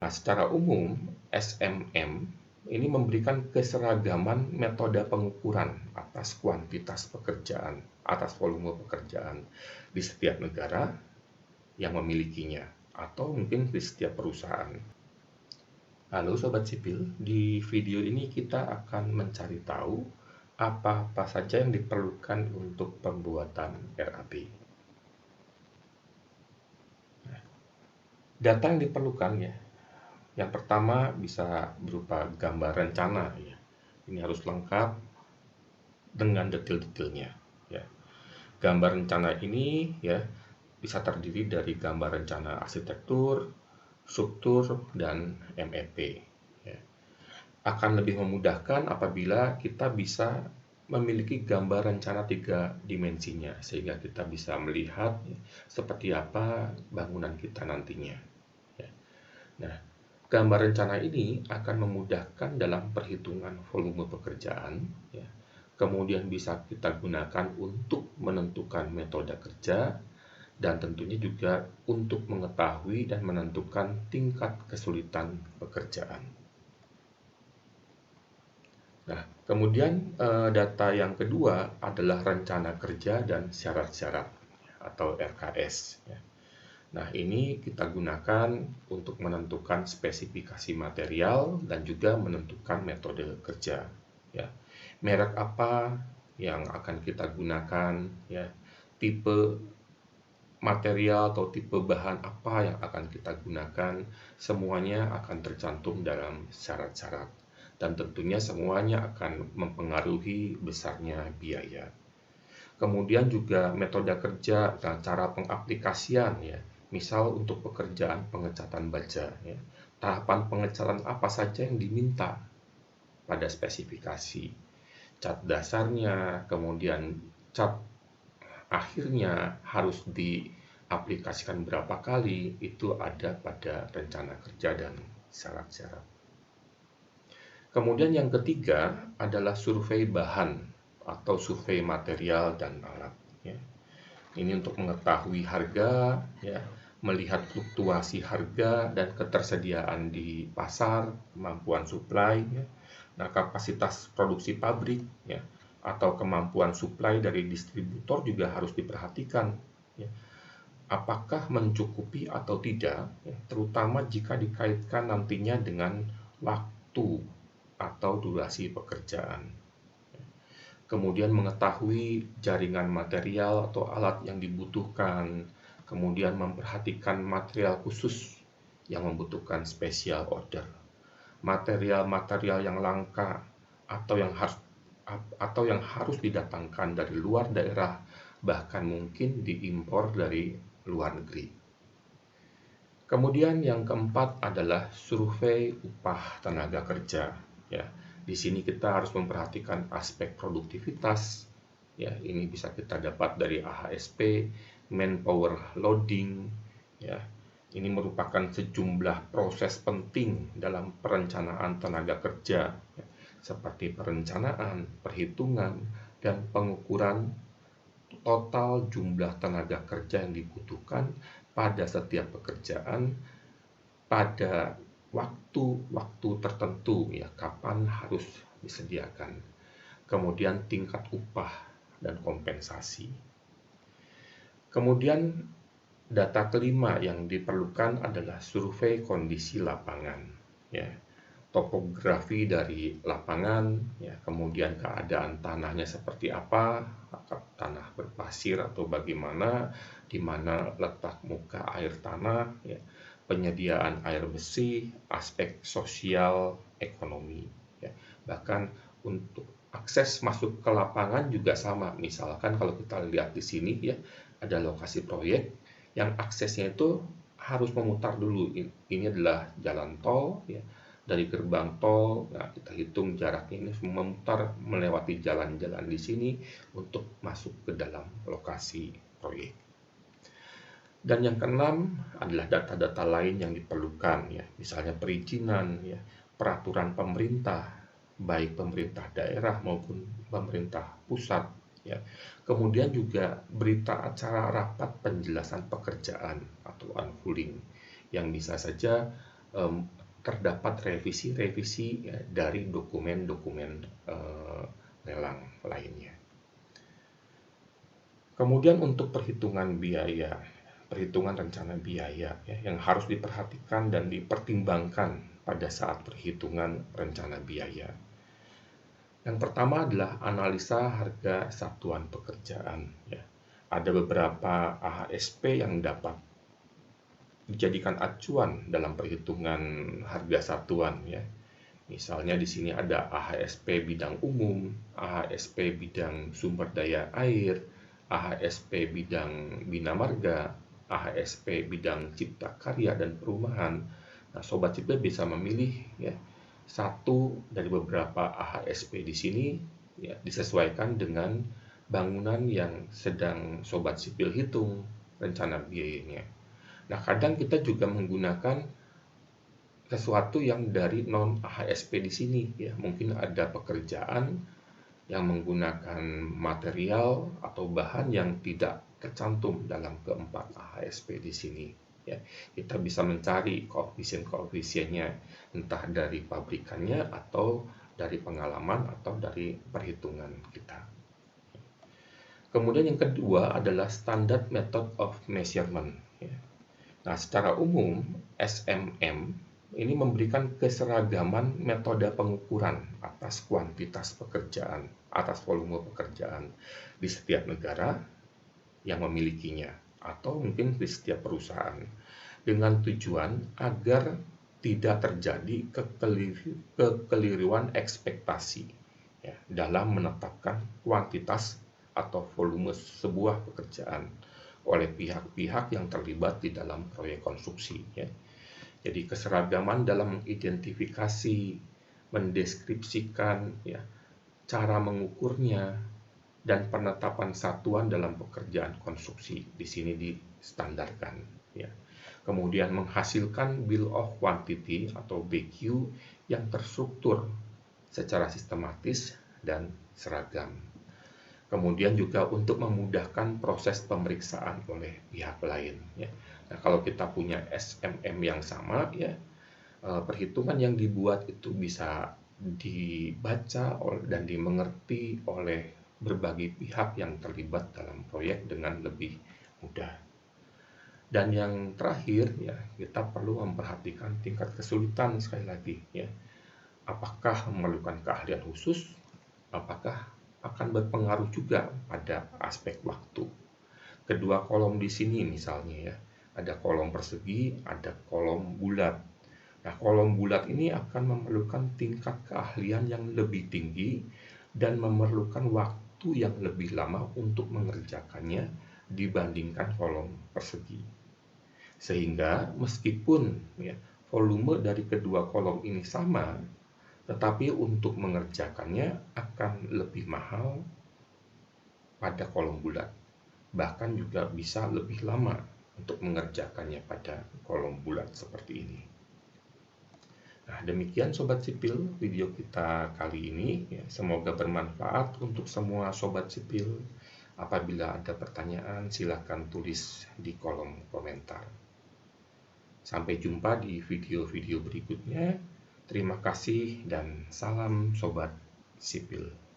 Nah, secara umum, SMM ini memberikan keseragaman metode pengukuran atas kuantitas pekerjaan, atas volume pekerjaan di setiap negara yang memilikinya, atau mungkin di setiap perusahaan. Halo Sobat Sipil, di video ini kita akan mencari tahu apa-apa saja yang diperlukan untuk pembuatan RAP. Data yang diperlukan ya, yang pertama bisa berupa gambar rencana ya. Ini harus lengkap dengan detail-detailnya ya. Gambar rencana ini ya bisa terdiri dari gambar rencana arsitektur, struktur, dan MEP ya. Akan lebih memudahkan apabila kita bisa memiliki gambar rencana 3 dimensinya sehingga kita bisa melihat ya, seperti apa bangunan kita nantinya ya. Nah, gambar rencana ini akan memudahkan dalam perhitungan volume pekerjaan ya. Kemudian bisa kita gunakan untuk menentukan metode kerja dan tentunya juga untuk mengetahui dan menentukan tingkat kesulitan pekerjaan. Nah, kemudian data yang kedua adalah rencana kerja dan syarat-syarat atau RKS ya. Nah, ini kita gunakan untuk menentukan spesifikasi material dan juga menentukan metode kerja ya. Merek apa yang akan kita gunakan ya, tipe material atau tipe bahan apa yang akan kita gunakan, semuanya akan tercantum dalam syarat-syarat dan tentunya semuanya akan mempengaruhi besarnya biaya. Kemudian juga metode kerja dan cara pengaplikasian ya. Misal untuk pekerjaan pengecatan baja ya. Tahapan pengecatan apa saja yang diminta pada spesifikasi. Cat dasarnya, kemudian cat akhirnya harus diaplikasikan berapa kali, itu ada pada rencana kerja dan syarat-syarat. Kemudian yang ketiga adalah survei bahan atau survei material dan alat ya. Ini untuk mengetahui harga ya, melihat fluktuasi harga dan ketersediaan di pasar, kemampuan supply ya. Nah, kapasitas produksi pabrik ya atau kemampuan supply dari distributor juga harus diperhatikan ya. Apakah mencukupi atau tidak ya, terutama jika dikaitkan nantinya dengan waktu atau durasi pekerjaan. Kemudian mengetahui jaringan material atau alat yang dibutuhkan, kemudian memperhatikan material khusus yang membutuhkan special order, material-material yang langka atau yang harus didatangkan dari luar daerah, bahkan mungkin diimpor dari luar negeri. Kemudian yang keempat adalah survei upah tenaga kerja ya. Di sini kita harus memperhatikan aspek produktivitas ya. Ini bisa kita dapat dari AHSP, manpower loading ya. Ini merupakan sejumlah proses penting dalam perencanaan tenaga kerja ya, seperti perencanaan, perhitungan, dan pengukuran total jumlah tenaga kerja yang dibutuhkan pada setiap pekerjaan pada waktu-waktu tertentu ya, kapan harus disediakan. Kemudian tingkat upah dan kompensasi. Kemudian data kelima yang diperlukan adalah survei kondisi lapangan ya. Topografi dari lapangan ya, kemudian keadaan tanahnya seperti apa, apakah tanah berpasir atau bagaimana, di mana letak muka air tanah ya, penyediaan air bersih, aspek sosial ekonomi ya. Bahkan untuk akses masuk ke lapangan juga sama. Misalkan kalau kita lihat di sini ya, ada lokasi proyek yang aksesnya itu harus memutar dulu. Ini adalah jalan tol ya. Dari gerbang tol, nah kita hitung jaraknya ini memutar melewati jalan-jalan di sini untuk masuk ke dalam lokasi proyek. Dan yang keenam adalah data-data lain yang diperlukan ya, misalnya perizinan ya, peraturan pemerintah, baik pemerintah daerah maupun pemerintah pusat ya. Kemudian juga berita acara rapat penjelasan pekerjaan atau unveiling yang bisa saja terdapat revisi-revisi ya, dari dokumen-dokumen lelang lainnya. Kemudian untuk perhitungan biaya, perhitungan rencana biaya ya, yang harus diperhatikan dan dipertimbangkan pada saat perhitungan rencana biaya. Yang pertama adalah analisa harga satuan pekerjaan. Ya. Ada beberapa AHSP yang dapat dijadikan acuan dalam perhitungan harga satuan. Ya. Misalnya di sini ada AHSP bidang umum, AHSP bidang sumber daya air, AHSP bidang bina marga, AHSP bidang cipta karya dan perumahan. Nah, Sobat Sipil bisa memilih ya satu dari beberapa AHSP di sini ya disesuaikan dengan bangunan yang sedang Sobat Sipil hitung rencana biayanya. Nah, kadang kita juga menggunakan sesuatu yang dari non AHSP di sini ya. Mungkin ada pekerjaan yang menggunakan material atau bahan yang tidak tercantum dalam keempat AHSP di sini ya. Kita bisa mencari koefisien-koefisiennya entah dari pabrikannya atau dari pengalaman atau dari perhitungan kita. Kemudian yang kedua adalah Standard Method of Measurement ya. Nah, secara umum SMM ini memberikan keseragaman metode pengukuran atas kuantitas pekerjaan, atas volume pekerjaan di setiap negara yang memilikinya atau mungkin di setiap perusahaan dengan tujuan agar tidak terjadi kekeliruan ekspektasi ya, dalam menetapkan kuantitas atau volume sebuah pekerjaan oleh pihak-pihak yang terlibat di dalam proyek konstruksi ya. Jadi keseragaman dalam mengidentifikasi, mendeskripsikan ya, cara mengukurnya dan penetapan satuan dalam pekerjaan konstruksi di sini distandarkan ya. Kemudian menghasilkan Bill of Quantity atau BQ yang terstruktur secara sistematis dan seragam. Kemudian juga untuk memudahkan proses pemeriksaan oleh pihak lain ya. Nah, kalau kita punya SMM yang sama ya, perhitungan yang dibuat itu bisa dibaca dan dimengerti oleh berbagai pihak yang terlibat dalam proyek dengan lebih mudah. Dan yang terakhir ya, kita perlu memperhatikan tingkat kesulitan sekali lagi ya. Apakah memerlukan keahlian khusus? Apakah akan berpengaruh juga pada aspek waktu. Kedua kolom di sini misalnya ya, ada kolom persegi, ada kolom bulat. Nah, kolom bulat ini akan memerlukan tingkat keahlian yang lebih tinggi dan memerlukan waktu yang lebih lama untuk mengerjakannya dibandingkan kolom persegi. Sehingga meskipun ya, volume dari kedua kolom ini sama, tetapi untuk mengerjakannya akan lebih mahal pada kolom bulat. Bahkan juga bisa lebih lama untuk mengerjakannya pada kolom bulat seperti ini. Nah, demikian Sobat Sipil video kita kali ini. Ya, semoga bermanfaat untuk semua Sobat Sipil. Apabila ada pertanyaan, silakan tulis di kolom komentar. Sampai jumpa di video-video berikutnya. Terima kasih dan salam Sobat Sipil.